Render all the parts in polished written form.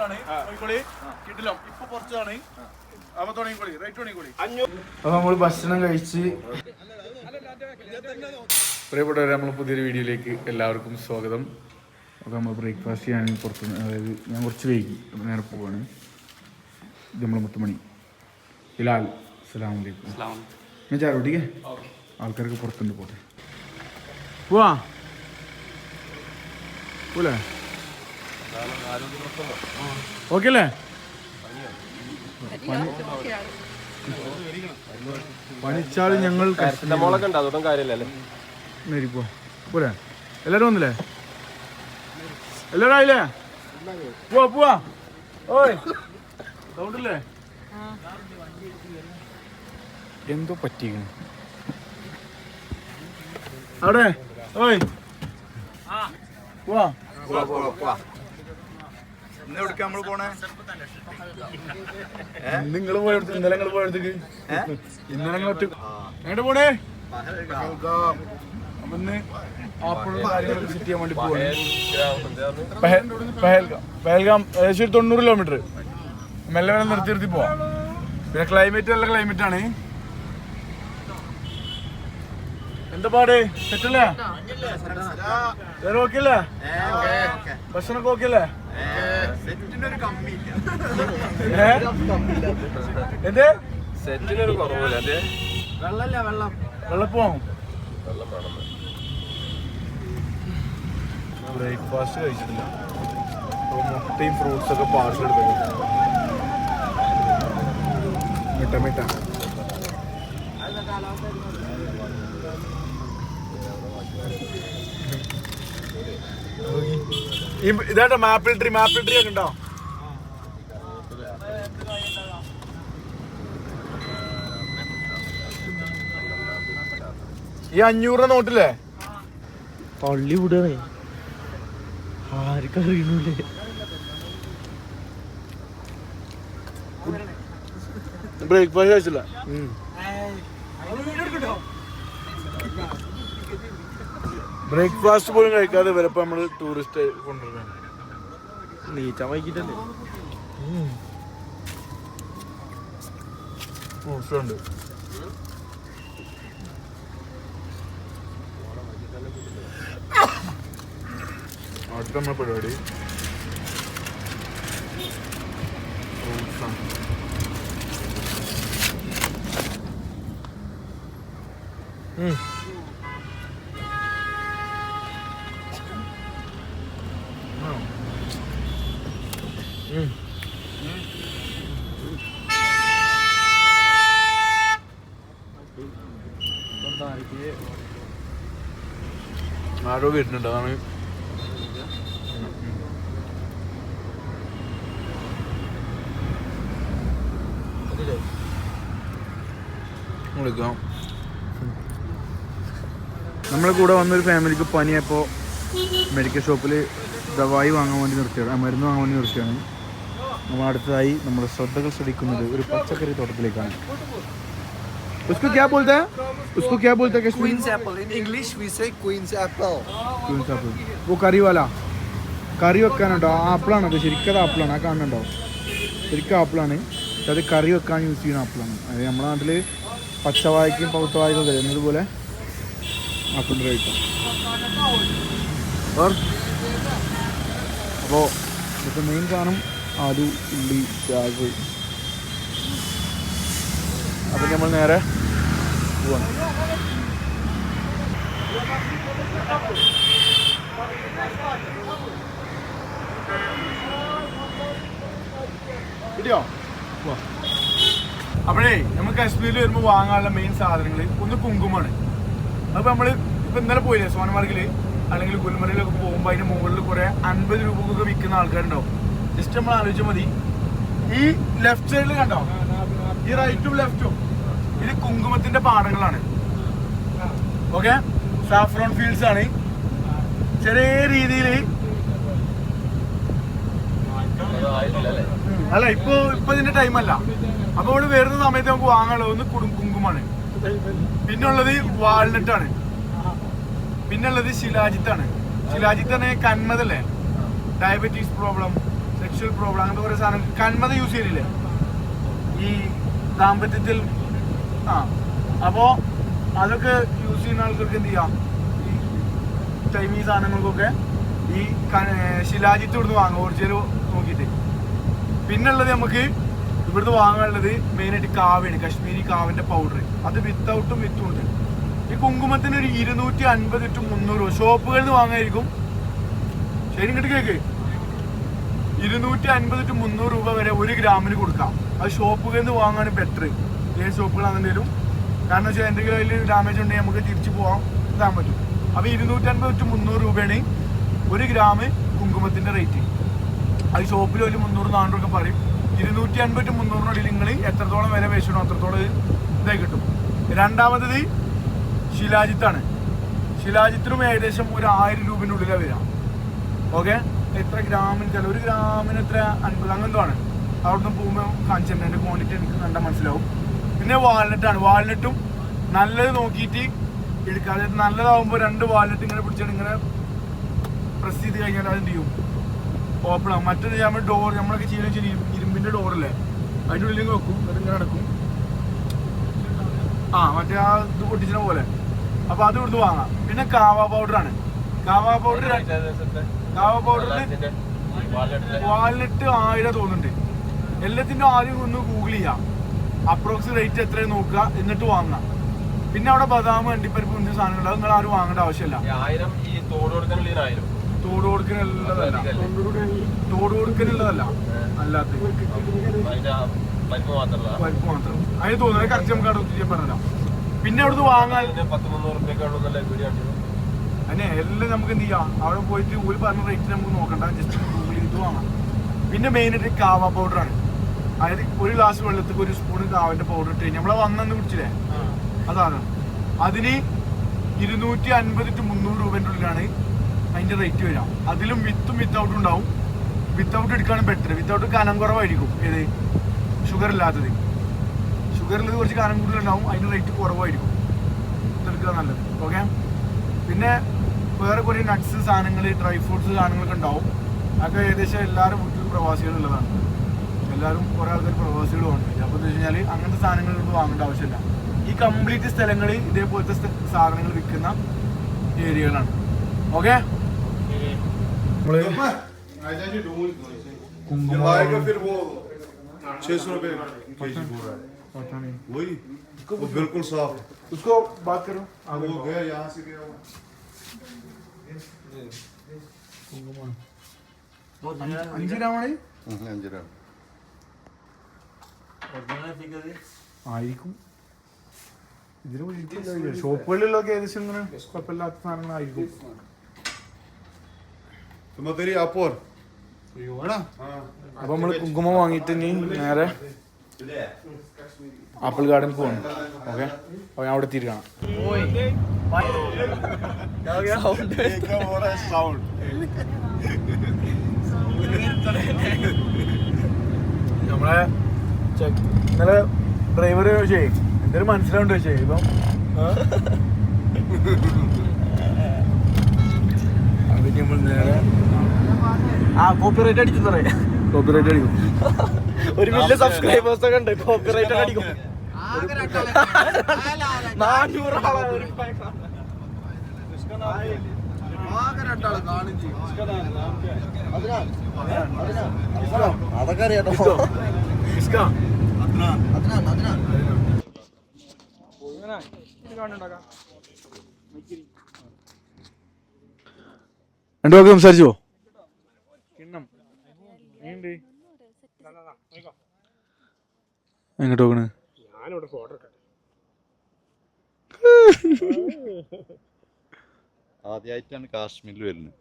അപ്പൊ നമ്മള് ഭക്ഷണം കഴിച്ച് പ്രിയപ്പെട്ടവരെ നമ്മള് പുതിയൊരു വീഡിയോയിലേക്ക് എല്ലാവർക്കും സ്വാഗതം. അപ്പോൾ നമ്മൾ ബ്രേക്ക്ഫാസ്റ്റ് ചെയ്യാൻ പുറത്തുനിന്ന്, അതായത് ഞാൻ കുറച്ച് വൈകി നേരെ പോവാണ്. ഇത് നമ്മൾ മുത്തുമണി ഹിലാൽ. അസ്സലാമു അലൈക്കും. ഞാൻ ചാരോട്ടിക്കേ ആൾക്കാർക്ക് പുറത്തുണ്ട് പോട്ടെ. പോവാ പോലെ ഓക്കെ അല്ലേ? പണിച്ചാൽ ഞങ്ങൾ പോലെ എല്ലാരും വന്നില്ലേ? എല്ലാരും ആയില്ലേ? പോവാ പോവാ. ഓയ് സൗണ്ടില്ലേ? എന്തോ പറ്റിയിരുന്നു അവിടെ. ഓയ് പോവാ. നിങ്ങൾ പോയെടുത്ത് ഇന്നലെ നിങ്ങൾ പോയെടുത്തേക്ക് ഇന്നലെ നിങ്ങൾ ഒറ്റ എങ്ങോട്ട് പോണേ? അപ്പൊ ഇന്ന് ആപ്പിളും കാര്യങ്ങളൊക്കെ സെറ്റ് ചെയ്യാൻ വേണ്ടി പോവാണ്. പഹൽഗാം ഏകദേശം ഒരു 90 കിലോമീറ്റർ മെല്ലെ വേണം നിർത്തി പോവാം. പിന്നെ ക്ലൈമറ്റ് നല്ല ക്ലൈമറ്റ് ആണ്. എന്താ പാട്? സെറ്റല്ലേ? വേറെ ഓക്കെ അല്ലേ? ഭക്ഷണമൊക്കെ ഓക്കെ അല്ലേ? എന്ത് സെറ്റിനൊരു കുറവില്ല. വെള്ളപ്പോവും. ബ്രേക്ക്ഫാസ്റ്റ് കഴിച്ചിട്ടില്ല. മുട്ടയും ഫ്രൂട്ട്സ് ഒക്കെ പാർസൽ എടുത്തിട്ടുണ്ട്. മിട്ട ഇതാട്ടോ മാപ്പിൾ ട്രീ ഒക്കെ ഉണ്ടോ? ഈ 500 നോട്ടില്ലേ? പള്ളി വിടണേ, ആർക്കും അറിയണല്ലേ. ബ്രേക്ക്ഫാസ്റ്റ് കഴിച്ചില്ല. ബ്രേക്ക്ഫാസ്റ്റ് പോലും കഴിക്കാതെ വരപ്പോ നമ്മള് ടൂറിസ്റ്റ് കൊണ്ടുവരുന്നത്. നീച്ചാൻ വൈകിട്ടല്ലേ? ഫ്രൂട്ട്സ് ഉണ്ട്. അടുത്ത നമ്മളെ പരിപാടി ഫ്രൂട്ട്സ് ആണ്. ആരോ വരുന്നുണ്ട്, അതാണ് വിളിക്കാം. നമ്മളെ കൂടെ വന്നൊരു ഫാമിലിക്ക് പനിയപ്പോൾ മെഡിക്കൽ ഷോപ്പിൽ ദവായി വാങ്ങാൻ വേണ്ടി നിർത്തിയാണ്, മരുന്ന് വാങ്ങാൻ വേണ്ടി നിർത്തിയാണ്. നമ്മൾ അടുത്തതായി നമ്മുടെ ശ്രദ്ധകൾ ശ്രദ്ധിക്കുന്നത് ഒരു പച്ചക്കറി തോട്ടത്തിലേക്കാണ്. उसको क्या बोलते हैं? उसको क्या बोलते हैं? Queen's apple. In English we say Queen's apple. Queen's apple. वो കറി വാല കറി വെക്കാനുണ്ടോ? ആപ്പിളാണ് അത്. ശരിക്കും ആപ്പിളാണ്. ആ കാണുന്നുണ്ടോ? ശരിക്കും ആപ്പിളാണ്. അത് കറി വെക്കാൻ യൂസ് ചെയ്യുന്ന ആപ്പിളാണ്. അത് നമ്മുടെ നാട്ടിൽ പച്ചവായ്ക്കും പൗത്തവായ്ക്കും തരുന്നത് പോലെ ആപ്പിളിൻ്റെ കഴിക്കും. അപ്പോൾ ഇതൊക്കെ മെയിൻ സാധനം ആലു, ഉള്ളി, പ്യാസ്. അപ്പം നമ്മൾ നേരെ പോവാണ്. കിട്ടിയോ? അപ്പോഴേ നമ്മൾ കാശ്മീരിൽ വരുമ്പോൾ വാങ്ങാനുള്ള മെയിൻ സാധനങ്ങൾ ഒന്ന് കുങ്കുമാണ്. അപ്പോൾ നമ്മൾ ഇപ്പം ഇന്നലെ പോയില്ലേ സോനമാർഗിൽ അല്ലെങ്കിൽ ഗുൽമർഗിലൊക്കെ പോകുമ്പോൾ അതിന് മുകളിൽ കുറേ 50 രൂപക്കൊക്കെ വിൽക്കുന്ന ആൾക്കാരുണ്ടാവും. ജസ്റ്റ് നമ്മൾ ആലോചിച്ചാൽ മതി. ഈ ലെഫ്റ്റ് സൈഡിൽ കണ്ടോ? ഈ റൈറ്റും ലെഫ്റ്റും ഇത് കുങ്കുമത്തിന്റെ പാടങ്ങളാണ്. ഓക്കെ, സാഫ്രോൺ ഫീൽഡ്സ് ആണ്. ചെറിയ രീതിയിൽ അല്ല, ഇപ്പൊ ഇതിന്റെ ടൈമല്ല. അപ്പൊ ഇവിടെ വരുന്ന സമയത്ത് നമുക്ക് വാങ്ങാനുള്ളത് ഒന്ന് കുങ്കുമാണ്, പിന്നുള്ളത് വാൾനട്ടാണ്, പിന്നുള്ളത് ശിലാജിത്താണ്. ശിലാജിത്താണ് കണ്ണതല്ലേ, ഡയബറ്റീസ് പ്രോബ്ലം, സെക്ഷൽ പ്രോബ്ലം അങ്ങനത്തെ കുറേ സാധനം കന്മത യൂസ് ചെയ്തില്ലേ ഈ ദാമ്പത്യത്തിൽ. അപ്പോൾ അതൊക്കെ യൂസ് ചെയ്യുന്ന ആൾക്കാർക്ക് എന്ത് ചെയ്യാം, ഈ ചൈനീസ് സാധനങ്ങൾക്കൊക്കെ ഈ ശിലാജിത്ത് ഇവിടുന്ന് വാങ്ങാം ഒറിജിനൽ നോക്കിയിട്ട്. പിന്നുള്ളത് നമുക്ക് ഇവിടുന്ന് വാങ്ങാനുള്ളത് മെയിനായിട്ട് കാവ്യാണ്, കശ്മീരി കാവിൻ്റെ പൗഡർ. അത് വിത്തൗട്ടും വിത്തും ഉണ്ട്. ഈ കുങ്കുമത്തിന് ഒരു 250 to 300 ഷോപ്പുകളിൽ നിന്ന് വാങ്ങായിരിക്കും. ശരി, ഇങ്ങോട്ട് കേക്ക് 250 to 300 രൂപ വരെ 1 ഗ്രാമിന് കൊടുക്കാം. അത് ഷോപ്പുകളിൽ നിന്ന് വാങ്ങാണ് ബെറ്റർ. ഏത് ഷോപ്പുകളാണെങ്കിലും, കാരണം വെച്ചാൽ എന്തെങ്കിലും അതിൽ ഡാമേജ് ഉണ്ടെങ്കിൽ നമുക്ക് തിരിച്ചു പോകാൻ ഇതാൻ പറ്റും. അപ്പോൾ 250 to 300 രൂപയാണ് 1 ഗ്രാം കുങ്കുമത്തിൻ്റെ റേറ്റ്. അത് ഷോപ്പിൽ ഒരു 300-400 ഒക്കെ പറയും. 250 to 300 നിങ്ങൾ എത്രത്തോളം വില വേശിടണം അത്രത്തോളം ഇതായി കിട്ടും. രണ്ടാമത്തത് ശിലാജിത്താണ്. ശിലാജിത്തിനും ഏകദേശം ഒരു 1000 രൂപേൻ്റെ ഉള്ളിലാണ് വരിക. ഓക്കെ, എത്ര ഗ്രാമിന് ചില 1 ഗ്രാമിന് എത്ര 50 അങ്ങനത്തെ ആണ്. അവിടുന്ന് പോകുമ്പോൾ കാണിച്ചിട്ടുണ്ട്, എൻ്റെ ക്വാണ്ടിറ്റി എനിക്ക് കണ്ടാൽ മനസ്സിലാവും. പിന്നെ വാൾനട്ടാണ്. വാൾനട്ടും നല്ലത് നോക്കിയിട്ട് എടുക്കുക. അതായത് നല്ലതാവുമ്പോൾ 2 വാൾനട്ട് ഇങ്ങനെ പിടിച്ചാൽ ഇങ്ങനെ പ്രസ് ചെയ്ത് കഴിഞ്ഞാൽ അത് എന്ത് ചെയ്യും, ഓപ്പൺ ആവും. മറ്റേത് നമ്മൾ ഡോർ നമ്മളൊക്കെ ചെയ്യുന്ന വെച്ചാൽ ഇരുമ്പിൻ്റെ ഡോറല്ലേ, അതിൻ്റെ ഉള്ളിൽ വെക്കും, അതിങ്ങനെ നടക്കും. മറ്റേ ആ ഇത് പൊട്ടിച്ചിന പോലെ. അപ്പോൾ അത് ഇവിടുന്ന് വാങ്ങാം. പിന്നെ കാവ പൗഡറാണ്. കാവ പൗഡറിൽ വാൾനട്ട് 1000 തോന്നുന്നുണ്ട്. എല്ലാത്തിൻ്റെ ആദ്യം ഒന്ന് ഗൂഗിൾ ചെയ്യാം, അപ്രോക്സ് റേറ്റ് എത്രയും നോക്കുക, എന്നിട്ട് വാങ്ങാം. പിന്നെ അവിടെ ബദാം, അണ്ടിപ്പരിപ്പ്, മുന്തിയ സാധനങ്ങൾ അത് നിങ്ങൾ ആരും വാങ്ങേണ്ട ആവശ്യമില്ല. തോട് കൊടുക്കാനുള്ളതല്ല, അല്ലാത്ത പരിപ്പ് മാത്രം. അതിന് തോന്നുന്നത് കറക്റ്റ് നമുക്ക് അവിടെ ഒത്തിരി പറഞ്ഞാൽ. പിന്നെ അവിടുന്ന് വാങ്ങാൻ അതിനെ എല്ലാം നമുക്ക് എന്ത് ചെയ്യാം, അവിടെ പോയിട്ട് ഒരു പറഞ്ഞ റേറ്റ് നമുക്ക് നോക്കണ്ട, ജസ്റ്റ് ഗൂഗിൾ ചെയ്തിട്ട് വാങ്ങാം. പിന്നെ മെയിനായിട്ട് കാവ പൗഡറാണ്. അതായത് 1 ഗ്ലാസ് വെള്ളത്തിൽ 1 സ്പൂൺ കാവൻ്റെ പൗഡർ ഇട്ട് കഴിഞ്ഞാൽ നമ്മളെ വന്നെന്ന് കുടിച്ചില്ലേ, അതാണ്. അതിന് 250 to 300 രൂപേൻ്റെ ഉള്ളിലാണ് അതിൻ്റെ റേറ്റ് വരിക. അതിലും വിത്തും വിത്തൗട്ടും ഉണ്ടാവും. വിത്തൗട്ട് എടുക്കുകയാണ് ബെറ്റർ. വിത്തൗട്ട് കനം കുറവായിരിക്കും. ഏത് ഷുഗർ ഇല്ലാത്തത്. ഷുഗറിൽ കുറച്ച് കനം കൂടുതലുണ്ടാവും, അതിൻ്റെ റേറ്റ് കുറവായിരിക്കും. ഇതെടുക്കുക നല്ലത്. ഓക്കെ, പിന്നെ വേറെ കുറേ നട്ട്സ് സാധനങ്ങൾ, ഡ്രൈ ഫ്രൂട്ട്സ് സാധനങ്ങളൊക്കെ ഉണ്ടാവും. അതൊക്കെ ഏകദേശം എല്ലാവരും വീട്ടിൽ പ്രവാസികളുള്ളതാണ്. എല്ലാവരും കുറേ ആൾക്കാർ പ്രവാസികളുണ്ട്. അപ്പോൾ എന്താ വെച്ച് കഴിഞ്ഞാൽ അങ്ങനത്തെ സാധനങ്ങളൊന്നും വാങ്ങേണ്ട ആവശ്യമില്ല. ഈ കംപ്ലീറ്റ് സ്ഥലങ്ങൾ ഇതേപോലത്തെ സാധനങ്ങൾ വിൽക്കുന്ന ഏരിയകളാണ്. ഓക്കെ, बिल्कुल साफ उसको बात करो. वो गया यहाँ से गया 5 ഗ്രാമാണ് ആയിരിക്കും. ഇതിന് ഷോപ്പുകളിലൊക്കെ ഏകദേശം ഇങ്ങനെ കുഴപ്പമില്ലാത്ത സാധനങ്ങളായിരിക്കും. അപ്പൊ നമ്മള് കുങ്കുമം വാങ്ങിയിട്ട് ഇനി നേരെ ആപ്പിൾ ഗാർഡൻ പോകണം. ഓക്കെ, അപ്പൊ ഞാൻ അവിടെ എത്തിയിട്ട് കാണാം. നമ്മളെ ഇന്നലെ ഡ്രൈവർ ചോദിച്ചേ എന്തായാലും മനസ്സിലാവുണ്ട് ചോദിച്ചേ. ഇപ്പം അത് നമ്മൾ നേരെ കോപ്പിറൈറ്റ് അടിച്ചു പറയാം. കോപ്പിറൈറ്റ് അടിക്കും. 1 മില്യൺ സബ്സ്ക്രൈബേഴ്സ് ഒക്കെ ഉണ്ട്. കോപ്പിറൈറ്റ് ഒക്കെ അടിക്കും. 400 ആളാണ് ഒരു അതൊക്കെ അറിയാട്ടോ. രണ്ടു വാക്ക് സംസാരിച്ചോ? എങ്ങോട്ട് നോക്കണ്? ആദ്യമായിട്ടാണ് കാശ്മീരിൽ വരുന്നത്.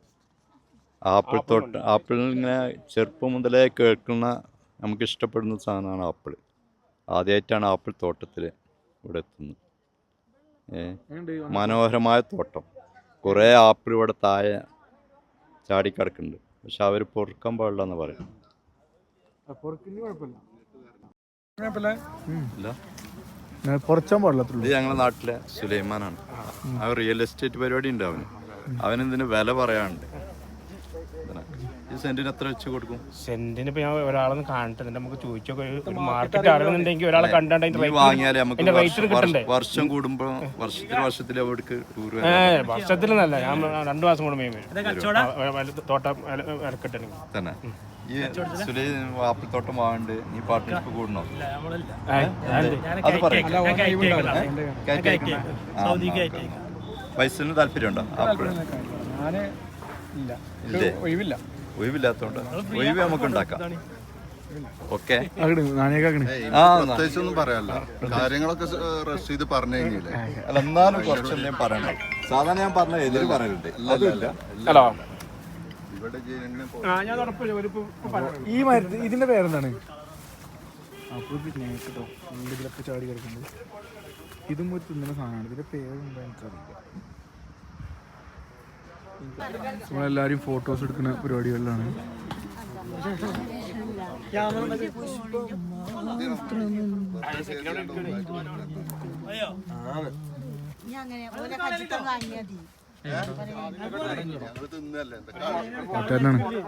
ആപ്പിൾ തോട്ടം. ആപ്പിൾ ഇങ്ങനെ ചെറുപ്പം മുതലേ കേൾക്കുന്ന നമുക്ക് ഇഷ്ടപ്പെടുന്ന സാധനമാണ് ആപ്പിൾ. ആദ്യമായിട്ടാണ് ആപ്പിൾ തോട്ടത്തിൽ ഇവിടെ എത്തുന്നത്. മനോഹരമായ തോട്ടം. കുറേ ആപ്പിൾ ഇവിടെ താഴെ ചാടിക്കിടക്കുന്നുണ്ട്. പക്ഷെ അവർ പൊറുക്കാൻ പാടില്ല എന്ന് പറയും. ഇത് ഞങ്ങളുടെ നാട്ടിലെ സുലൈമാനാണ്. അവൻ റിയൽ എസ്റ്റേറ്റ് പരിപാടി ഉണ്ട്. അവനെന്തിന് വില പറയാനുണ്ട്. സെന്റിന് എത്ര വെച്ച് കൊടുക്കും? സെന്റിന് ഇപ്പൊ ഞാൻ ഒരാളൊന്ന് കാണട്ടെ, എന്നിട്ട് നമുക്ക് ചോദിച്ചൊക്കെ ഒരു മാർക്കറ്റ് അറിയുന്നുണ്ടെങ്കിൽ ഒരാളെ കണ്ടാണ്ട് വാങ്ങിയാലേ നമുക്ക് റേറ്റ് കിട്ടണ്ടേ. വർഷം കൂടുമ്പോ വർഷത്തിൽ എവിടേക്ക് ടൂർ വർഷത്തിലൊന്നല്ല, ഞാൻ 2 മാസം കൂടെ മേയും തോട്ടം ഇറക്കട്ടെ തന്നെ. ഈ ആപ്പിൾ തോട്ടം വാങ്ങണ്ട്, നീ പാർട്ട്ണർഷിപ്പ് കൂടണോ? അത് പറയാം. വയസ്സിന് താല്പര്യമുണ്ടോ? ആപ്പിൾ ഒഴിവില്ലാത്തോണ്ട് ഒഴിവ് നമുക്ക് ഉണ്ടാക്കാം. ഓക്കെ, പ്രത്യേകിച്ചൊന്നും പറയാല്ല, കാര്യങ്ങളൊക്കെ റഷ് ചെയ്ത് പറഞ്ഞു കഴിഞ്ഞില്ലേ. അല്ല എന്നാലും കുറച്ചെന്തേലും പറയണ്ടോ? സാധാരണ ഞാൻ പറഞ്ഞ എതിര് പറയലുണ്ട്. ഹലോ, ഇവിടെ ഈ മരത്തിൽ ഇതിന്റെ പേരെന്താണ്? അപ്പോൾ പിന്നെ കേട്ടോ ഇതിലൊക്കെ ചാടി കിടക്കുന്നുണ്ട്. ഇതും ഒരു തിന്നുന്ന സാധനമാണ്. ഇതിന്റെ പേരെന്താ എനിക്കറിയില്ല. നമ്മളെല്ലാരും ഫോട്ടോസ് എടുക്കുന്ന പരിപാടികളിലാണ്.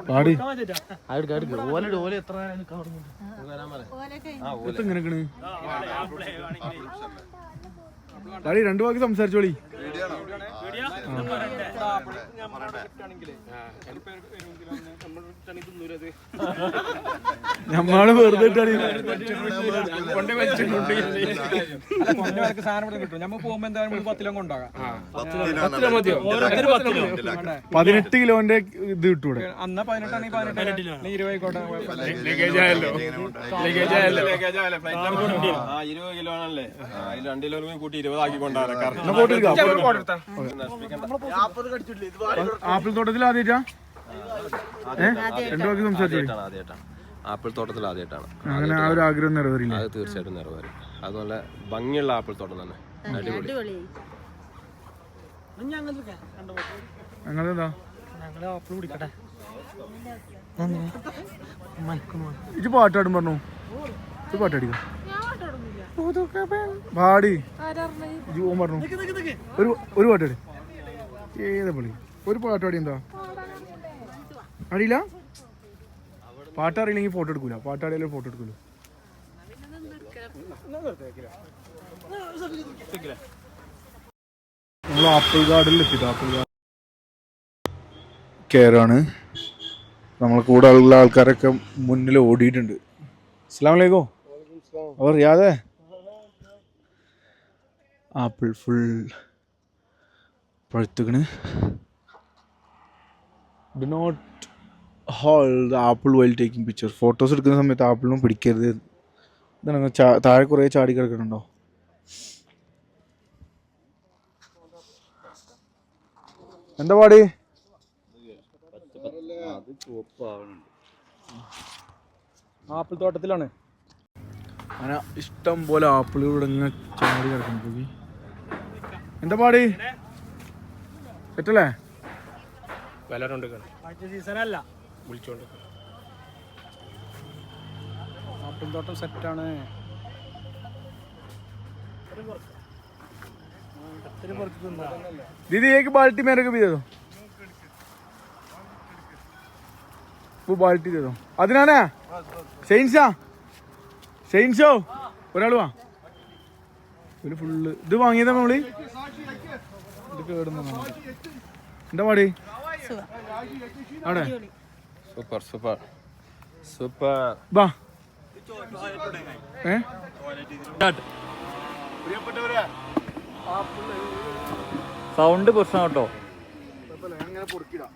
പാടി എങ്ങനെയാണ് പാടി 2 വാക്ക് സംസാരിച്ചോളി. നമ്മള് വെറുതെ സാധനം നമ്മൾ പോകുമ്പോ എന്തായാലും 10 കിലോ കൊണ്ടാകാം. 18 കിലോന്റെ ഇത് കിട്ടൂടെ? അന്ന് 18 ആണെങ്കിൽ 20 ആയിക്കോട്ടെ. 20 കിലോ ആണല്ലേ, 2 കിലോ കൂട്ടി 20 ആക്കി കൊണ്ടാണ്. ആപ്പിൾ തോട്ടത്തിൽ ആദ്യമായിട്ടാ? 2 വാക്ക് സംസാരിച്ചോളി. ആദ്യമായിട്ടാണ് ആപ്പിൾ തോട്ടത്തിൽ ആദ്യമായിട്ടാണ്. അങ്ങനെ ആ ഒരു ആഗ്രഹം നിറവേറില്ല? അത് തീർച്ചയായിട്ടും നിറവേറും. അതുപോലെ ഭംഗിയുള്ള ആപ്പിൾ തോട്ടം തന്നെ, അടിപൊളി. ഞങ്ങളെന്താ ഇത് പാട്ടാടും പറഞ്ഞു? ഇത് പാട്ടടിക്കാം പാടി ജീവൻ പറഞ്ഞു. ഒരു പാട്ടാടി. ഏതാ പൊളി? ഒരു പാട്ടാടി. എന്താ അറിയില്ല? പാട്ടറിയില്ലെങ്കിൽ ഫോട്ടോ എടുക്കൂല. പാട്ടാടിയാലും ഫോട്ടോ എടുക്കൂല. നമ്മൾ ആപ്പിൾ ഗാർഡിൽ എത്തിയിട്ട് ആപ്പിൾ ഗാർഡൻ കെയറാണ്. നമ്മളെ കൂടെ ഉള്ള ആൾക്കാരൊക്കെ മുന്നിൽ ഓടിയിട്ടുണ്ട്. അസ്സലാമു അലൈക്കും. അവർ റിയാദേ ആപ്പിൾ ഫുൾ പഴുത്തുകണ്. Do not hold the apple while taking picture. Photos എടുക്കുന്ന സമയത്ത് ആപ്പിളിനും പിടിക്കരുത്. ഇതാണ് താഴെ കുറേ ചാടി കിടക്കുന്നുണ്ടോ? എന്താ പാടി? ആപ്പിൾ തോട്ടത്തിലാണ്. അങ്ങനെ ഇഷ്ടം പോലെ ആപ്പിളുകൾ ഇവിടെ ഇങ്ങനെ ചാടി കിടക്കുന്നു. എന്താ പാടി? സെറ്റല്ലേ? സീസണല്ല വിളിച്ചോണ്ട്. ആപ്പിൾ തോട്ടം സെറ്റാണ്. दीदी एक बाल्टी मेरे को भी दे दो. वो बाल्टी दे दो. അതിനാണ് ഷെയിൻഷോ ഒരാൾ വാ. ഒരു ഫുള്ള് ഇത് വാങ്ങിയതാ നമ്മള്. ഇത് കേടുന്ന എന്താ പാടി? അവിടെ സൂപ്പർ സൂപ്പർ സൂപ്പർ. ബാ സൗണ്ട് പ്രശ്നം കേട്ടോ. അങ്ങനെ പൊറുക്കിടാം.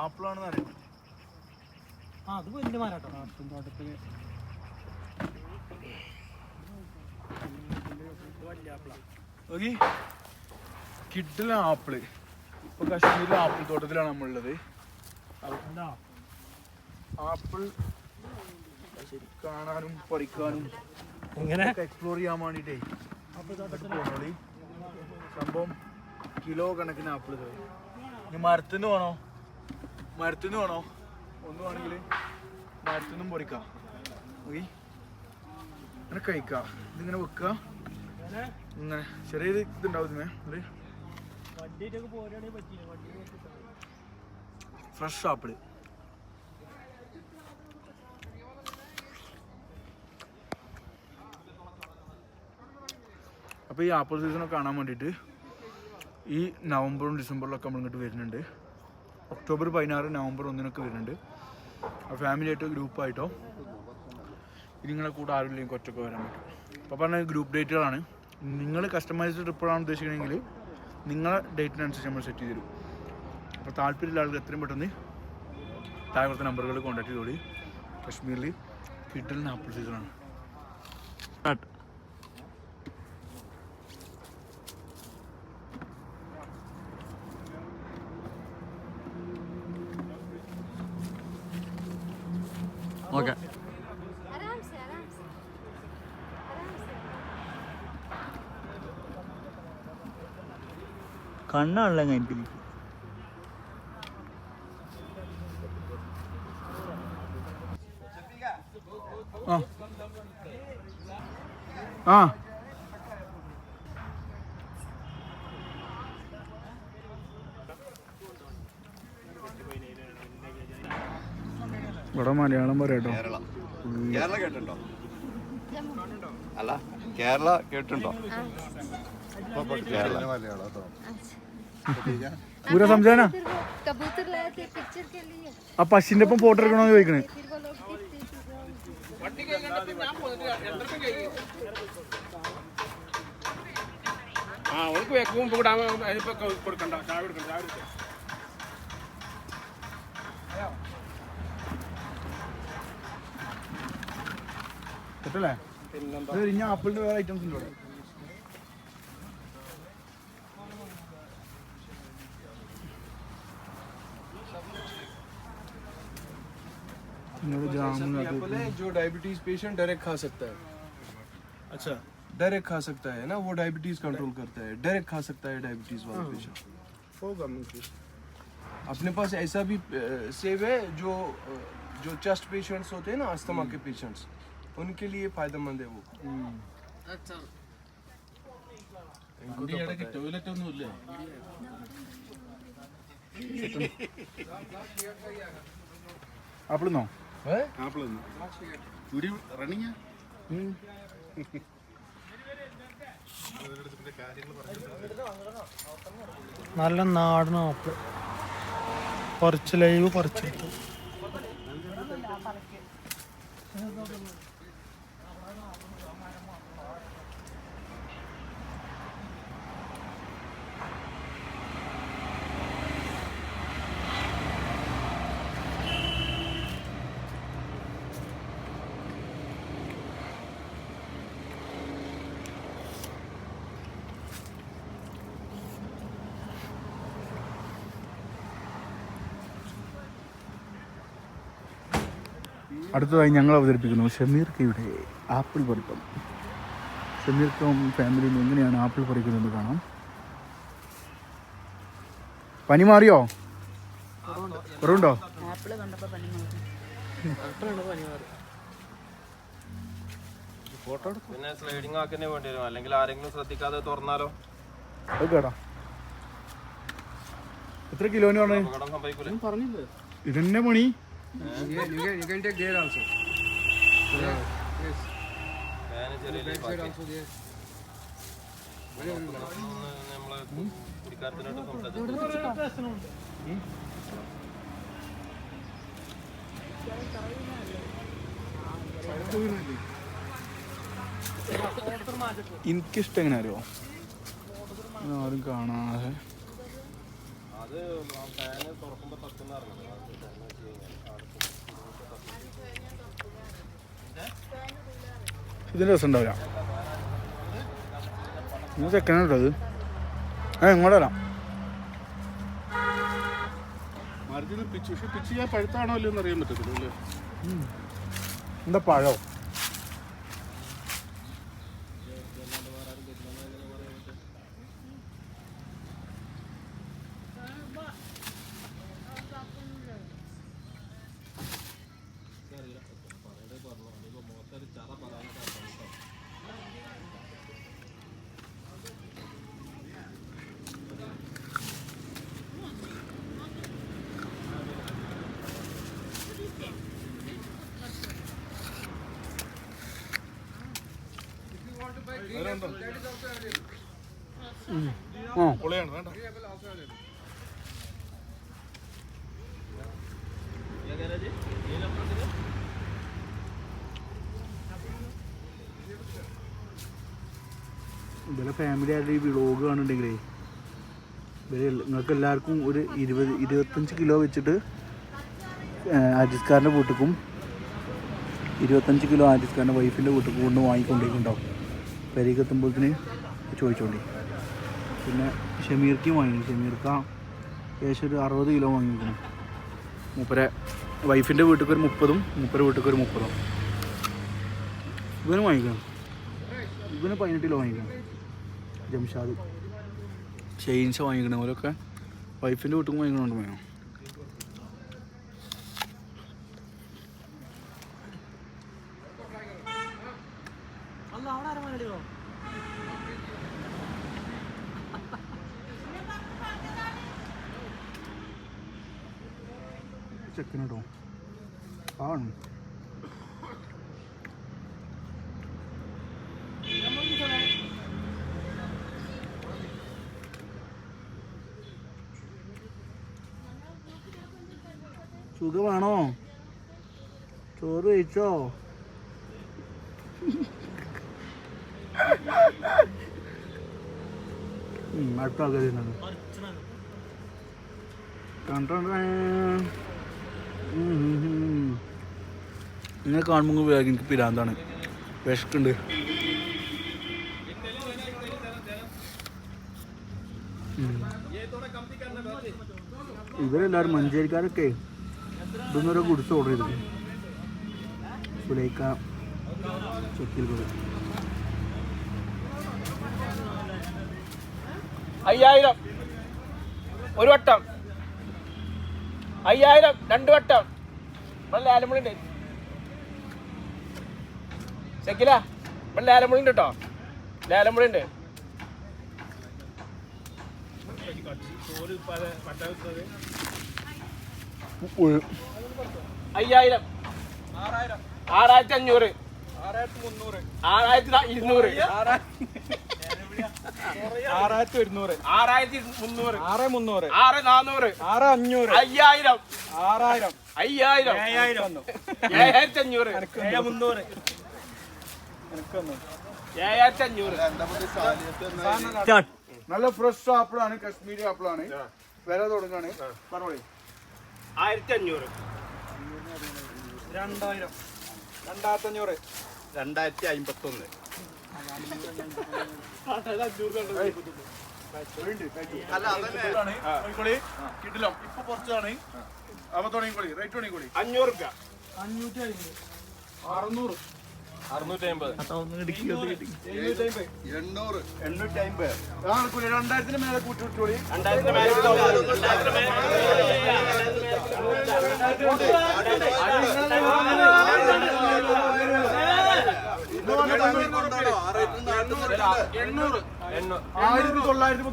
ആപ്പിളാണെന്ന് അറിയാം. കിഡിലെ ആപ്പിള്. ഇപ്പൊ കശ്മീരിലെ ആപ്പിൾ തോട്ടത്തിലാണ് നമ്മളുള്ളത്. ആപ്പിൾ ശരി കാണാനും പറിക്കാനും എക്സ്പ്ലോർ ചെയ്യാൻ വേണ്ടിട്ടേ പോണോളി. സംഭവം കിലോ കണക്കിന് ആപ്പിൾ. ഇനി മരത്തുനിന്ന് വേണോ ഒന്ന് വേണമെങ്കിൽ മരത്തുനിന്നും പൊറിക്കാം. ഓക്കെ, അങ്ങനെ കഴിക്കാം. ഇതിങ്ങനെ വെക്കുക. ഇങ്ങനെ ചെറിയൊരു ഇതുണ്ടാവും. Fresh apple. അപ്പോൾ ഈ ആപ്പിൾ സീസണൊക്കെ കാണാൻ വേണ്ടിയിട്ട് ഈ നവംബറും ഡിസംബറിലൊക്കെ നമ്മൾ ഇങ്ങോട്ട് വരുന്നുണ്ട്. ഒക്ടോബർ 16 നവംബർ 1 വരുന്നുണ്ട്. ഫാമിലി ആയിട്ടോ ഗ്രൂപ്പായിട്ടോ ഇനി നിങ്ങളെ കൂടെ ആരുമില്ലെങ്കിൽ ഒറ്റയ്ക്ക് വരാൻ പറ്റും. അപ്പോൾ പറഞ്ഞാൽ ഗ്രൂപ്പ് ഡേറ്റുകളാണ്. നിങ്ങൾ കസ്റ്റമൈസ്ഡ് ട്രിപ്പുകളാണ് ഉദ്ദേശിക്കണമെങ്കിൽ നിങ്ങളെ ഡേറ്റിനനുസരിച്ച് നമ്മൾ സെറ്റ് ചെയ്ത് തരും. അപ്പോൾ താല്പര്യമുള്ള ആളുകൾ എത്രയും പെട്ടെന്ന് താഴെ കൊടുത്ത നമ്പറുകൾ കോൺടാക്ട് ചെയ്തോളി. കശ്മീരിൽ കിട്ടുന്ന ആപ്പിൾ സീസണാണ്. ഓക്കെ കണ്ണാണല്ലോ എനിക്ക്. ആ ഇവിടെ മലയാളം പറയാട്ടോ. കേരള കേട്ടിട്ടുണ്ടോ? അല്ല കേരള കേട്ടിട്ടുണ്ടോ? മലയാളം പൂര സംസാന कबूतर लाए थे पिक्चर के लिए ആ പശുവിന്റെ ഒപ്പം ഫോട്ടോ എടുക്കണോന്ന് ചോദിക്കണേ. फिर वो लोग देखते അവർക്ക് വെക്കും കൊടുക്കണ്ട. ചായ കൊടുക്കണ്ട. കേട്ടല്ലേ? ഇനി ആപ്പിളിന്റെ വേറെ ഐറ്റംസ് ഉണ്ടോ? जो डायबिटीज पेशेंट डायरेक्ट खा सकता है. अच्छा डायरेक्ट खा सकता है ना, वो डायबिटीज कंट्रोल करता है. डायरेक्ट खा सकता है डायबिटीज वाला पेशेंट. होगा अपने पास ऐसा भी सेव है जो चेस्ट पेशेंट्स होते हैं ना, अस्थमा के पेशेंट्स, उनके लिए फायदेमंद है वो. अच्छा टॉयलेट ആപ്പിളെന്നോ? നല്ല നാടൻ ആപ്പിൾ പറിച്ച് ലൈവ് പറിച്ചെടുത്തു. അടുത്തതായി ഞങ്ങൾ അവതരിപ്പിക്കുന്നു ഷമീർ കയുടെ ആപ്പിൾ പറിപ്പം. ഷമീർക്കും ഫാമിലിയും എങ്ങനെയാണ് ആപ്പിൾ പറിക്കുന്നതെന്ന് കാണാം. പനി മാറിയോ? കുറവുണ്ടോ? പിന്നെ സ്ലൈഡിങ് ആക്കുന്നേ വേണ്ടി വരും, അല്ലെങ്കിൽ ആരെങ്കിലും ശ്രദ്ധിക്കാതെ തുറന്നാലോ അത് കേടാ. എത്ര കിലോനാണ് അപകടം സംഭവിക്കൂലേ? ഇതെന്നെ പണി. You can take there also. Fan ചെറിയ നമ്മളെ കുടിക്കാരത്തിനോട്ട് സംസാരിച്ചു. എനിക്കിഷ്ടം എങ്ങനെ അറിയോ? ആരും കാണാതെ അത് ഫാന് തുറക്കുമ്പോ തട്ടുന്ന അറിയില്ല. ഇതിൻ്റെ രസം ഉണ്ടാവില്ല. ഇത് ചെക്കനാണ് കേട്ടോ. ഇത് ഇങ്ങോട്ട് വരാം. പഴുത്താണോ അല്ലയോ എന്ന് അറിയാൻ പറ്റത്തില്ല. എന്താ പഴോ? പൊളിയാണ് വേണ്ട. ഇവരെ ഫാമിലി ആയിട്ട് ഈ വ്ളോഗ് കാണുന്നുണ്ടെങ്കിലേ നിങ്ങൾക്ക് എല്ലാവർക്കും ഒരു 25 കിലോ വെച്ചിട്ട് ആജിസ്കാരൻ്റെ വീട്ടിലും 25 കിലോ ആജിസ്കാരൻ്റെ വൈഫിൻ്റെ വീട്ടിൽ കൊണ്ട് വാങ്ങിക്കൊണ്ടിരിക്കുന്നുണ്ടാവും. പെരേക്ക് എത്തുമ്പോഴത്തേന് ചോദിച്ചോണ്ടി. പിന്നെ ഷമീർക്കും വാങ്ങി. ഷമീർക്ക ഏകദേശം ഒരു 60 കിലോ വാങ്ങിയിരിക്കണം. മൂപ്പരെ വൈഫിൻ്റെ വീട്ടിലേക്ക് ഒരു 30ഉം മൂപ്പരെ വീട്ടിലേക്ക് ഒരു 30ഉം. ഇവന് വാങ്ങിക്കണം. ഇവന് 18 കിലോ വാങ്ങിക്കണം. ജംഷാദ് ഷെയ്ൻഷ വാങ്ങിക്കണം. ഓരൊക്കെ വൈഫിൻ്റെ വീട്ടിൽ വാങ്ങിക്കണോണ്ട് വേണം. ചെക്കനോ ആണ് സുഖമാണോ? ചോറ് കഴിച്ചോ? അടുത്ത ആൾക്കാർ ഇങ്ങനെ കാണുമ്പോൾ എനിക്ക് പിരാന്താണ്. വിശക്കുണ്ട്. ഇവരെല്ലാവരും മഞ്ചേരിക്കാരൊക്കെ ഇതൊന്നൊരു ഗുഡ്സ് ഓർഡർ ചെയ്തു. സുലൈക്ക ചെക്കിൽ കൂടെ 5000 ഒരു വട്ടം, 5000 2 വട്ടം. ഇവിടെ ലേലമുള്ളുണ്ട് ചെക്കില, ഇവിടെ ലേലമുള്ളുണ്ട് കേട്ടോ, ലേലമുള്ളുണ്ട്. അയ്യായിരം, 6500, 6200, 6200, 6300, 6300, 6400, 6400, 6500, 5000, 5000, 7500, 7500. നല്ല ഫ്രഷ് ആപ്പിളാണ്, കശ്മീരി ആപ്പിളാണ്. വില തുടങ്ങാണ്. പറഞ്ഞോളി. 1500, 2000, 2500, 2051. കിട്ടില്ലോ ഇപ്പൊ കുറച്ചാണ്. അപ്പൊ തുടങ്ങിക്കോളി. റേറ്റ് തുടങ്ങിക്കോളി. 500 രൂപ, 550, 600, 650, 800, 850. 2000 മേലെ കൂട്ടി വിട്ടോളി. 2000 മേലെ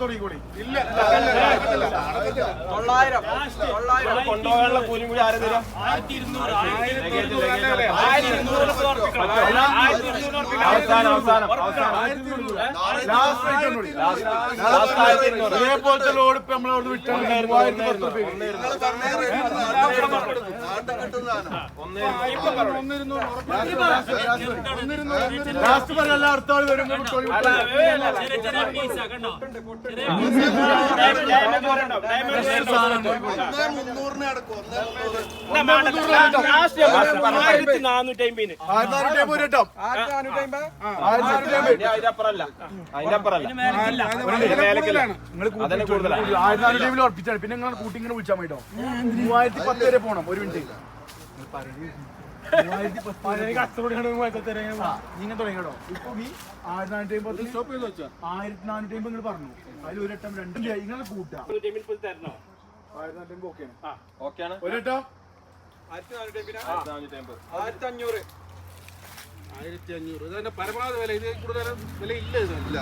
തുടങ്ങിക്കോളി. ഇല്ല, 900 കൊണ്ടുപോകാനുള്ള കൂലി കൂടി ആരും തരാം. 1200, ഇതേപോലത്തെ ലോഡ് ഇപ്പൊ നമ്മളവിടെ വിട്ടാണ്. 3010 ലാസ്റ്റ് പറയല്ല. അടുത്ത ആൾ വരുമ്പോ വിട്ടോളി. 1450. ഉറപ്പിച്ചാണ്. പിന്നെ നിങ്ങൾ കൂട്ടി ഇങ്ങനെ വിളിച്ചാൽ മതിട്ടോ. 3010 വരെ പോണം. ഒരു മിനിറ്റ്. നിങ്ങൾ തുടങ്ങിയോ? ഇപ്പൊ ഈ 1450 നിങ്ങൾ പറഞ്ഞു. അതിൽ ഒരു വട്ടം 2 നിങ്ങൾ കൂട്ടാ. 1450 ഓക്കെയാണ്. ഒരു വട്ടം 1500, 1500. ഇതന്നെ പരമാവധി വില. ഇത് കൂടുതൽ വില ഇല്ല. ഇതില്ല.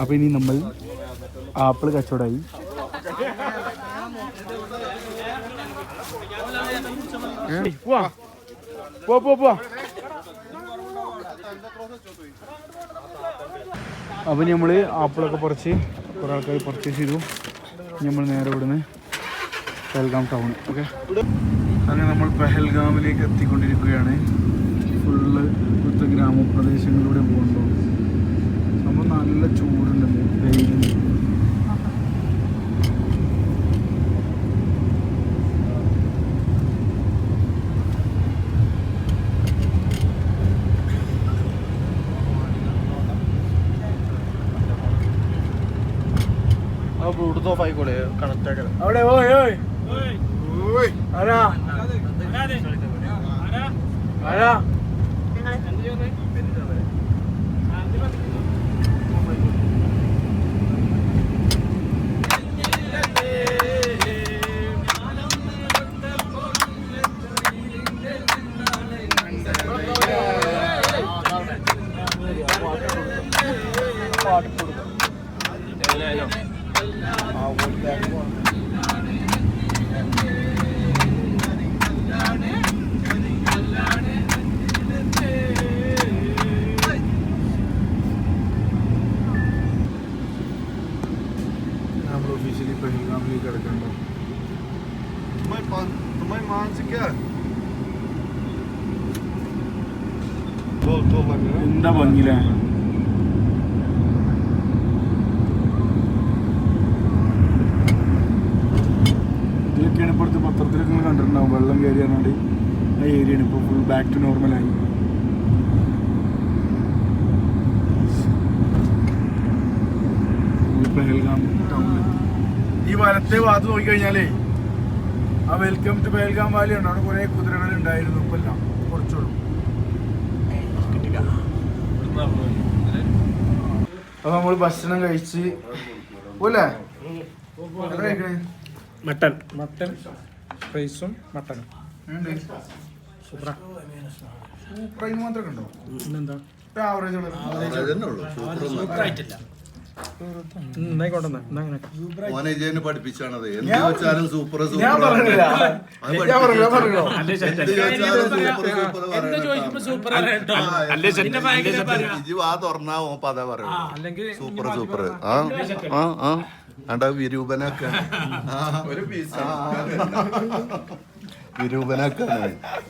അപ്പോൾ ഇനി നമ്മൾ ആപ്പിൾ കച്ചവടമായി. അപ്പോൾ നമ്മൾ ആപ്പിളൊക്കെ കുറച്ച് കുറേ ആൾക്കാർ പർച്ചേസ് ചെയ്തു. നമ്മൾ നേരെ ഇവിടുന്ന് പെഹൽഗാം ടൗൺ. ഓക്കെ, അങ്ങനെ നമ്മൾ പെഹൽഗാമിലേക്ക് എത്തിക്കൊണ്ടിരിക്കുകയാണ്. ഫുള്ള് ഇവിടുത്തെ ഗ്രാമപ്രദേശങ്ങളിലൂടെ പോകുന്നുണ്ടോ. നമ്മൾ നല്ല ചൂടുണ്ടല്ലേ, വെയിലുണ്ട്. ബ്ലൂടൂത്ത് ഓഫ് ആയിക്കോളെ, കണക്ട് ആക്കണം. അവിടെ ഓയ് ഓയ് ആരാ ആരാ നമ്മൾ ഒഫീഷ്യലി പെഹൽഗാമിലേക്ക് കിടക്കണ്ടോ. എന്താ ഭംഗിയില്ലേ. ഇതിലൊക്കെയാണ് ഇപ്പോഴത്തെ പത്രത്തിലൊക്കെ നിങ്ങൾ കണ്ടിട്ടുണ്ടാവും. വെള്ളം കയറിയാണ്ട് ആ ഏരിയയാണ് ഇപ്പോൾ ഫുൾ ബാക്ക് ടു നോർമലായി. പെഹൽഗാം ടൗണിൽ ഈ വലത്തെ ഭാഗത്ത് നോക്കിക്കഴിഞ്ഞാലേ ആ വെൽക്കം ടു പെഹൽഗാം വാലി ഉണ്ട്. അവിടെ കുറേ കുതിരകൾ ഉണ്ടായിരുന്നു. ഇപ്പം ഇല്ല, കുറച്ചുള്ളൂ. അപ്പോൾ നമ്മൾ ഭക്ഷണം കഴിച്ച് പോലെ എന്താ കഴിക്കണേ? മട്ടൺ ഫ്രൈസും മട്ടനും സൂപ്പറായി മാത്രമൊക്കെ ഉണ്ടോ? പിന്നെന്താ ആവറേജ് മോനെ ജയന് പഠിപ്പിച്ചാണത്. എന്ത് വെച്ചാലും സൂപ്പർ ഞാൻ സൂപ്പർ പറഞ്ഞില്ല. ഞാൻ പറഞ്ഞില്ല. ഇജി വാ തുറന്നാ ഓ പത പറയും. Super super. ആ ആ ആ അണ്ട വിരൂപനൊക്കെ ഒരു പീസ്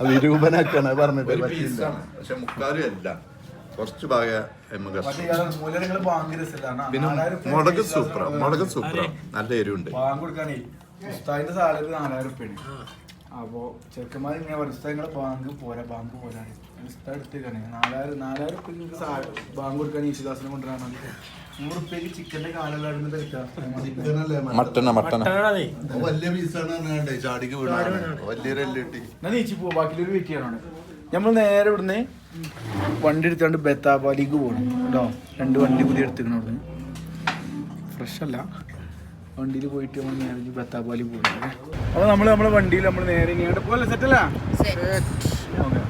വിരൂപനൊക്കെയാണ് പറഞ്ഞിട്ട് പറ്റില്ല. പക്ഷെ മുക്കാലും അല്ല, കുറച്ച് ഭാഗം പിന്നെ മുളക് സൂപ്പറാ, നല്ല എരിവുണ്ട്. ബാങ്ക് കൊടുക്കാനേ ഉസ്താദിന്റെ സാലറി 4000 റുപ്യാണ്. അപ്പോ ചെറുക്കന്മാർ ഇങ്ങനെ ഉസ്താദിങ്ങളെ ബാങ്ക് പോരാണ് ഉസ്താദ് എടുത്തേക്കാണ് 4000 റുപ്യക്ക് ബാങ്ക് കൊടുക്കാൻ യേശുദാസിനെ കൊണ്ടുവരാണ്. 100 റുപ്യക്ക് ചിക്കന്റെ കാലെല്ലാടുന്നത് മട്ടണ വലിയ പീസാണ് ചാടിക്ക് വീണാണ്. വലിയൊരു എല്ലിട്ടി ഞാൻ നീച്ചി പോവാ. ബാക്കിയൊരു വെയിറ്റ് ചെയ്യാനാണ്. നമ്മൾ നേരെ ഇവിടുന്ന് വണ്ടി എടുത്താണ്ട് ബെത്താബാലിക്ക് പോകണം കേട്ടോ. 2 വണ്ടി പുതിയ എടുത്തിക്കണം. അവിടുന്ന് ഫ്രഷ് അല്ല, വണ്ടിയിൽ പോയിട്ട് നമ്മൾ നേരെ ബെത്താബാലി പോകണം. അപ്പോൾ നമ്മളെ വണ്ടിയിൽ നമ്മൾ നേരെ ഇങ്ങോട്ട് പോലെ സെറ്റല്ല. ഓക്കെ,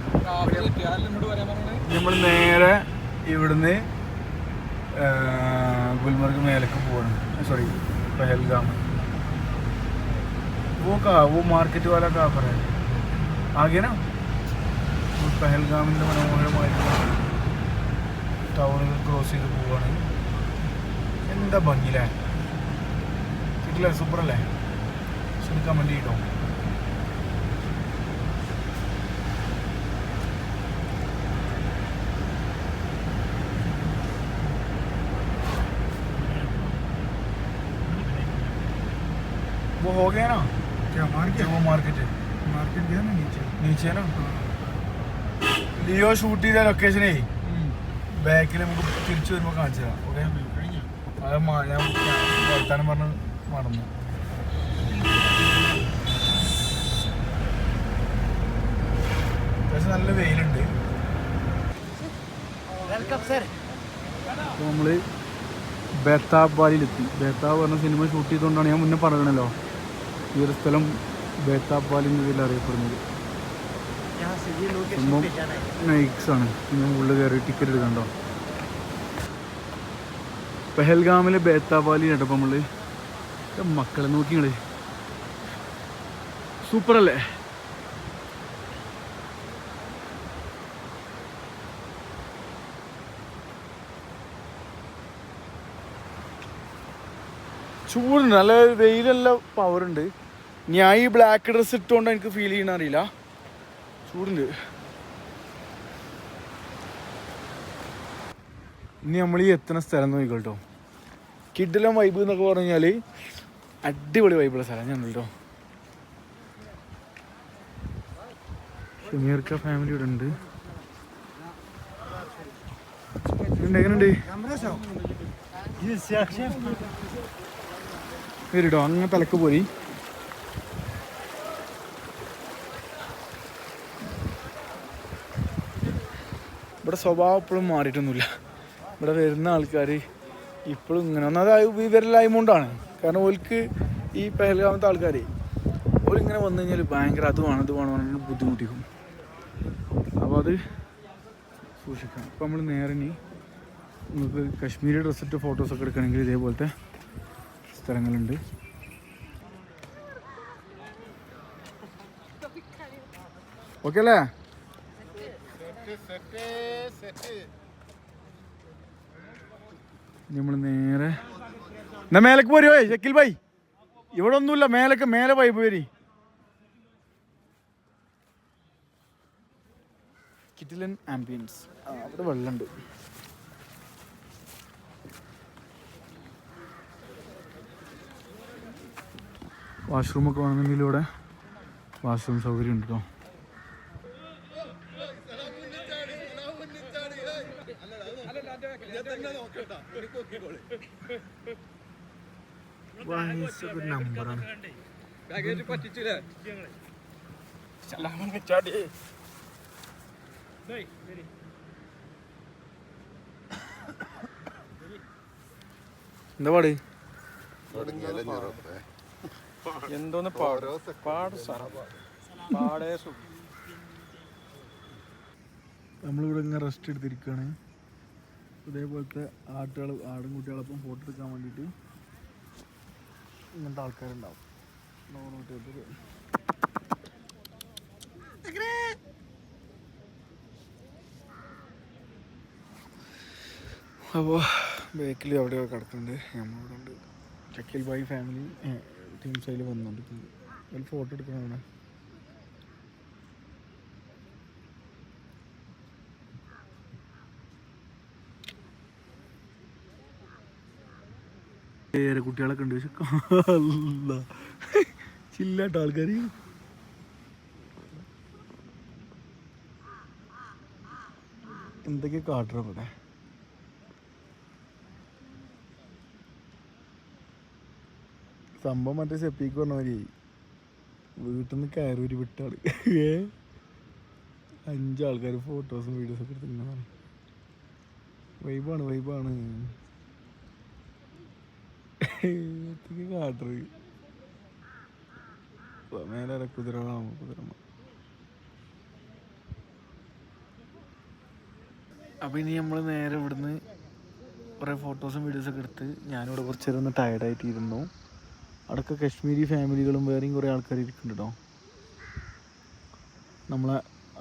നമ്മൾ നേരെ ഇവിടുന്ന് ഗുൽമർഗ് മേലേക്ക് പോകണം. സോറി, पहलगाम वो कहा वो मार्केट वाला कहा पर है आगे ना वो पहलगाമിൻ്റെ മനോഹരമായിട്ടുള്ള ടൗണുകൾ ക്രോസ് ചെയ്ത് പോവുകയാണ്. എന്താ ഭംഗിയില്ലേ, കിട്ടില്ല, സൂപ്പറല്ലേ. എടുക്കാൻ വേണ്ടി കേട്ടോ. वो हो गया ना क्या मार्केट, वो मार्केट गया ना नीचे ना. ലിയോ ഷൂട്ട് ചെയ്ത ലൊക്കേഷനേ ബാക്കിൽ നമുക്ക് തിരിച്ചു വരുമ്പോൾ കാണിച്ചു തരാം. ഓക്കെ, അത് ഞാൻ വർത്താനം പറഞ്ഞ് മറന്നു. പക്ഷെ നല്ല വെയിലുണ്ട്. അപ്പോൾ നമ്മൾ ബെത്താബ് വാലിയിലെത്തി. ബെത്താബ് പറഞ്ഞ സിനിമ ഷൂട്ട് ചെയ്തുകൊണ്ടാണ് ഞാൻ മുന്നേ പറയണല്ലോ ഈ ഒരു സ്ഥലം ബെത്താബ് വാലി എന്ന പേരിൽ അറിയപ്പെടുന്നത്. സംഭവം നൈക്സ് ആണ്. പിന്നെ ഉള്ളിൽ കയറി ടിക്കറ്റ് എടുക്കണ്ടോ. പെഹൽഗാമിലെ ബേത്താവാലി കേട്ടപ്പോൾ നമ്മള് മക്കളെ നോക്കിങ്ങള് സൂപ്പറല്ലേ. ചൂടുണ്ട്, നല്ല വെയിലെല്ലാം പവറുണ്ട്. ഞാൻ ഈ ബ്ലാക്ക് ഡ്രസ്സ് ഇട്ടുകൊണ്ട് എനിക്ക് ഫീൽ ചെയ്യണ അറിയില്ല, ചൂടുണ്ട്. ഇനി നമ്മൾ ഈ എത്തുന്ന സ്ഥലം നോക്കിക്കോട്ടോ. കിഡിലും വൈബ് എന്നൊക്കെ പറഞ്ഞാൽ അടിപൊളി വൈബുള്ള സ്ഥലം ഞാൻ കേട്ടോ. ഷമീർക്ക ഫാമിലി ഇവിടെ ഉണ്ട്. എങ്ങനെയുണ്ട് വരട്ടോ, അങ്ങനെ തലക്ക് പോയി. ഇവിടെ സ്വഭാവം ഇപ്പോഴും മാറിയിട്ടൊന്നുമില്ല. ഇവിടെ വരുന്ന ആൾക്കാർ ഇപ്പോഴും ഇങ്ങനെ ഒന്നാമത് വിവരലായ്മകൊണ്ടാണ്. കാരണം ഓൽക്ക് ഈ പെഹൽഗാമത്തെ ആൾക്കാർ ഓരിങ്ങനെ വന്നു കഴിഞ്ഞാൽ ഭയങ്കര അത് വേണം ബുദ്ധിമുട്ടിക്കും. അപ്പോൾ അത് സൂക്ഷിക്കണം. അപ്പോൾ നമ്മൾ നേരെ ഇനി നമുക്ക് കശ്മീരി ഡ്രസ്സിട്ട് ഫോട്ടോസൊക്കെ എടുക്കണമെങ്കിൽ ഇതേപോലത്തെ സ്ഥലങ്ങളുണ്ട്. ഓക്കെ അല്ലേ? നമ്മൾ നേരെ എന്നാ മേലേക്ക് പോരോ ഷക്കീൽ ഭായ്. ഇവിടെ ഒന്നുമില്ല, മേലെ വൈബ് വരി. കിറ്റിലൻ ആംബിയൻസ്. അവിടെ വെള്ളമുണ്ട്. വാഷ്റൂമൊക്കെ വേണമെങ്കിൽ ഇവിടെ വാഷ്റൂം സൗകര്യം ഉണ്ട് കേട്ടോ. നമ്പറാണ്. എന്താ പാട്? എന്തോന്ന് പാട് നമ്മളിവിടെ ഇങ്ങനെ റെസ്റ്റ് എടുത്തിരിക്കുകയാണ്. ഇതേപോലത്തെ ആടും കുട്ടികളൊപ്പം ഫോട്ടോ എടുക്കാൻ വേണ്ടിയിട്ട് ഇങ്ങനത്തെ ആൾക്കാരുണ്ടാവും. അപ്പോൾ ബേക്കിൽ എവിടെയോ കിടക്കുന്നുണ്ട്. നമ്മളിവിടെ ഉണ്ട്. ഷക്കീൽ ഭായ് ഫാമിലി ടീംസ് അതിൽ വന്നുകൊണ്ടിരിക്കുന്നത്. അതിൽ ഫോട്ടോ എടുക്കണം. അവിടെ കുട്ടികളൊക്കെ ഉണ്ട്. പക്ഷെ ചില്ലാട്ടോ ആൾക്കാർ. എന്തൊക്കെ കാട്ടണം ഇവിടെ. സംഭവം മറ്റേ സെപ്പിക്ക് പറഞ്ഞ മാതിരി വീട്ടിൽ നിന്ന് കയറൂരി വിട്ടാണ്. 5 ആൾക്കാർ ഫോട്ടോസും വീഡിയോസൊക്കെ എടുത്തിട്ടുണ്ടെന്നാണ്. വൈബാണ്. കാട്ടറ് മേലെ കുതിരമ്മ. അപ്പം ഇനി നമ്മൾ നേരെ ഇവിടുന്ന് കുറേ ഫോട്ടോസും വീഡിയോസൊക്കെ എടുത്ത് ഞാനിവിടെ കുറച്ച് നേരം ഒന്ന് ടയർഡായിട്ടിരുന്നു. അവിടെയൊക്കെ കശ്മീരി ഫാമിലികളും വേറെയും കുറേ ആൾക്കാർ ഇരിക്കുന്നുണ്ട് കേട്ടോ. നമ്മളെ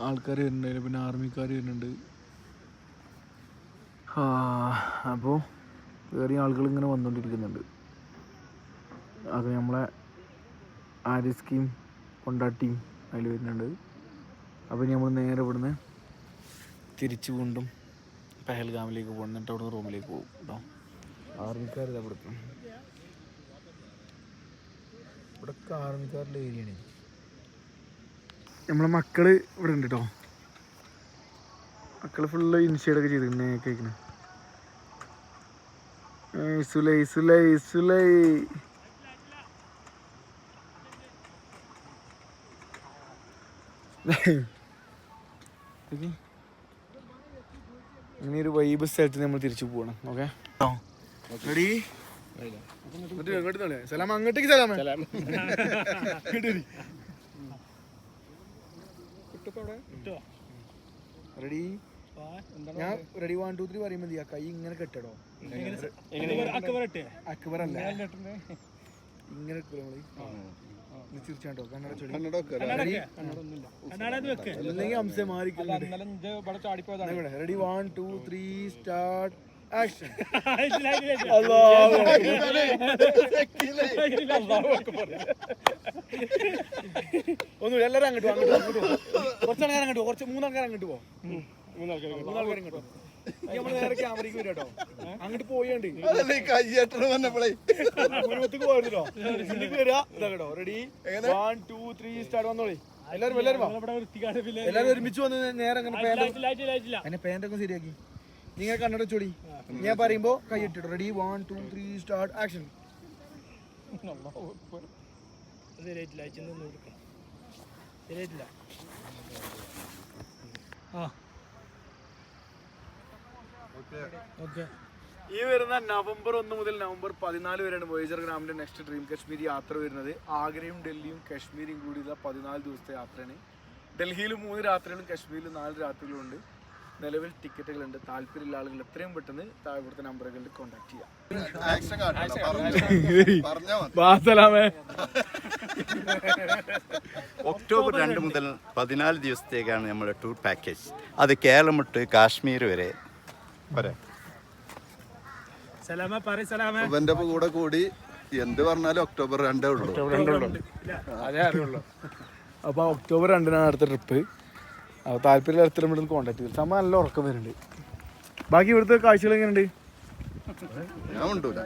ആൾക്കാർ വരുന്നുണ്ട്, പിന്നെ ആർമിക്കാർ വരുന്നുണ്ട്. അപ്പോൾ വേറെയും ആളുകൾ ഇങ്ങനെ വന്നുകൊണ്ടിരിക്കുന്നുണ്ട്. അത് നമ്മളെ ആരിസ്കീം കൊണ്ടാട്ടിയും അതിൽ വരുന്നുണ്ട്. അപ്പോൾ നമ്മൾ നേരെ ഇവിടുന്ന് തിരിച്ചു വീണ്ടും പെഹൽഗാമിലേക്ക് പോകും. എന്നിട്ട് അവിടെ റൂമിലേക്ക് പോകും കേട്ടോ. ആർമിക്കാർ ഇവിടുത്തെ ഇവിടെയൊക്കെ ആർമിക്കാരുടെ ഏരിയയാണ്. നമ്മളെ മക്കള് ഇവിടെ ഉണ്ട് കേട്ടോ. മക്കള് ഫുള്ള് ഇൻഷേഡൊക്കെ ചെയ്തിട്ടുണ്ട്. കേൾക്കണേ സുലൈ ഇങ്ങനെ ഒരു വൈബ് സ്ഥലത്ത് നമ്മൾ തിരിച്ചു പോകണം. Okay ready? സലാം അങ്ങോട്ടേക്ക്. സലാം റെഡി ഞാൻ റെഡി 1 2 3 പറയുമ്പോ മതി കൈ ഇങ്ങനെ കെട്ടടോ അക്ബർ അല്ല ഇങ്ങനെ തീർച്ചയായിട്ടോ അല്ലെങ്കിൽ അംശ മാറി റെഡി 1 2 3 സ്റ്റാർട്ട് ആക്ഷൻ ഒന്നുമില്ല എല്ലാരും അങ്ങോട്ട് കുറച്ചാൾക്കാർ അങ്ങോട്ട് കുറച്ച് 3 ആൾക്കാർ അങ്ങോട്ട് പോകും 3 ആൾക്കാർ ഇങ്ങോട്ട് നമ്മൾ നേരെ ക്യാമറയ്ക്ക് വരും കേട്ടോ അങ്ങോട്ട് പോയണ്ട് പോയിരുന്നോ കേട്ടോ റെഡി 1 2 3 സ്റ്റാർട്ട് വന്നോളി എല്ലാരും എല്ലാരും ഒരുമിച്ച് വന്ന് നേരെ അങ്ങനെ പാൻറ്റൊക്കെ ശരിയാക്കി നിങ്ങൾ കണ്ണട ചൊടി ഞാൻ പറയുമ്പോ കൈ ഇട്ടിട്ടോ റെഡി 1 2 3 സ്റ്റാർട്ട് ആക്ഷൻ ഈ വരുന്ന നവംബർ 1 മുതൽ നവംബർ 14 വരെയാണ് വോയേജർ ഗ്രാമിന്റെ നെക്സ്റ്റ് ഡ്രീം കാശ്മീർ യാത്ര വരുന്നത്. ആഗ്രയും ഡൽഹിയും കാശ്മീരും കൂടിയുള്ള 14 ദിവസത്തെ യാത്രയാണ്. ഡൽഹിയിൽ 3 രാത്രികളും കാശ്മീരിൽ 4 രാത്രികളും ഉണ്ട്. നിലവിൽ ടിക്കറ്റുകളുണ്ട്. താല്പര്യമുള്ള ആളുകൾ എത്രയും പെട്ടെന്ന് താഴത്തെ നമ്പറുകളിൽ കോൺടാക്ട് ചെയ്യാം. ഒക്ടോബർ 2 മുതൽ 14 ദിവസത്തേക്കാണ് നമ്മുടെ ടൂർ പാക്കേജ്. അത് കേരളം വിട്ട് കാശ്മീർ വരെ പറയാം. ഇവന്റെ കൂടെ കൂടി എന്ത് പറഞ്ഞാലും ഒക്ടോബർ 2 ഉള്ളൂ. അതേ അറിയുള്ളൂ. അപ്പോൾ ഒക്ടോബർ 2-നാണ് അടുത്ത ട്രിപ്പ്. അപ്പോൾ താല്പര്യം എത്ര മിനിറ്റ് കോൺടാക്ട് ചെയ്തു. സമയം നല്ല ഉറക്കം വരുന്നുണ്ട്. ബാക്കി ഇവിടുത്തെ കാഴ്ചകൾ എങ്ങനെയുണ്ട്? ഞാൻ ഉണ്ടൂല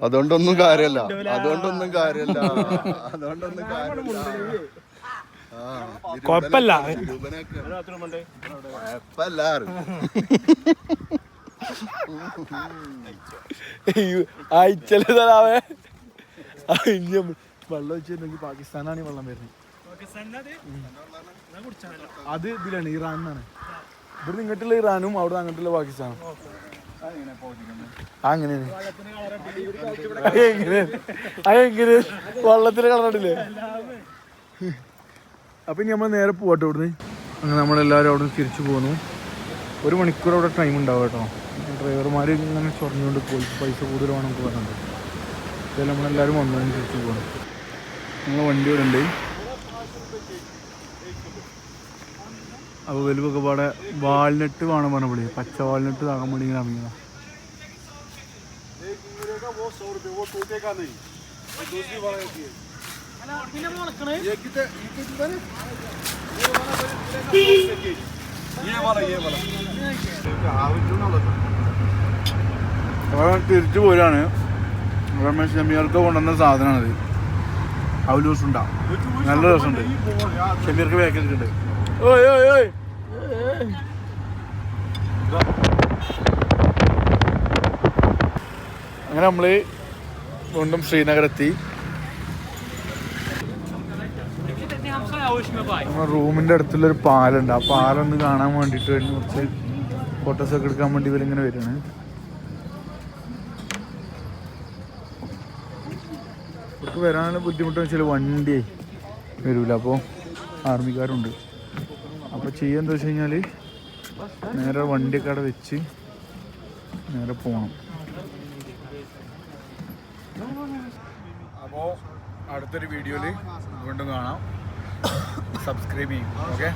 അതുകൊണ്ടൊന്നും കാര്യല്ല. കുഴപ്പമില്ല. അയച്ചല്ലേ വെള്ളം വെച്ചിട്ടുണ്ടെങ്കിൽ പാകിസ്ഥാനാണ് ഈ വെള്ളം വരുന്നത്. അത് ഇതിലാണ് ഇറാനാണ്. ഇവിടെ ഇങ്ങോട്ടുള്ള ഇറാനും അവിടെ അങ്ങോട്ടുള്ള പാകിസ്ഥാനും. അങ്ങനെയാണ് അതെങ്ങനെ വെള്ളത്തിന് കളറില്ലേ? അപ്പൊ ഇനി നമ്മൾ നേരെ പോകട്ടെ ഇവിടുന്ന്. അങ്ങനെ നമ്മളെല്ലാവരും അവിടെ നിന്ന് തിരിച്ചു പോന്നു. 1 മണിക്കൂർ അവിടെ ടൈം ഉണ്ടാവും കേട്ടോ. ഡ്രൈവർമാർ ഇങ്ങനെ ചൊറഞ്ഞുകൊണ്ട് പോയി പൈസ കൂടുതൽ വേണം നമുക്ക് പറഞ്ഞിട്ട്. അതിൽ നമ്മളെല്ലാവരും വന്നതിന് തിരിച്ചു പോകണം. നമ്മളെ വണ്ടി ഇവിടെ ഉണ്ട്. അപ്പോൾ വലുതൊക്കെ പാടെ വാൾനട്ട് വേണം പറഞ്ഞപ്പോഴേ പച്ച വാൾനട്ട് താകാൻ വേണ്ടി ഇങ്ങനെ ഇറങ്ങിയതാണ്. തിരിച്ചു പോരാണ്. ഷമീർക്ക് കൊണ്ടുവന്ന സാധനമാണിത്. അവലൂസ് ഉണ്ടാവും, നല്ല രസമുണ്ട്. ഷമീർക്ക് പാക്കറ്റുണ്ട്. ഓയ് ഓയ് ഓയ് അങ്ങനെ നമ്മൾ വീണ്ടും ശ്രീനഗർ എത്തി. നമ്മുടെ റൂമിൻ്റെ അടുത്തുള്ളൊരു പാലുണ്ട്. ആ പാലൊന്ന് കാണാൻ വേണ്ടിയിട്ട് കുറച്ച് ഫോട്ടോസൊക്കെ എടുക്കാൻ വേണ്ടി ഇവരിങ്ങനെ വരുവാണ്. ഇവർക്ക് വരാനുള്ള ബുദ്ധിമുട്ടെന്ന് വെച്ചാൽ വണ്ടി വരില്ല. അപ്പോൾ ആർമിക്കാരുണ്ട്. അപ്പോൾ ചെയ്യാന്ന് വെച്ച് കഴിഞ്ഞാൽ നേരെ വണ്ടിയൊക്കെ അവിടെ വെച്ച് നേരെ പോകണം. അപ്പോൾ അടുത്തൊരു വീഡിയോയിൽ വീണ്ടും കാണാം. സബ്സ്ക്രൈബ് ചെയ്യും. ഓക്കെ.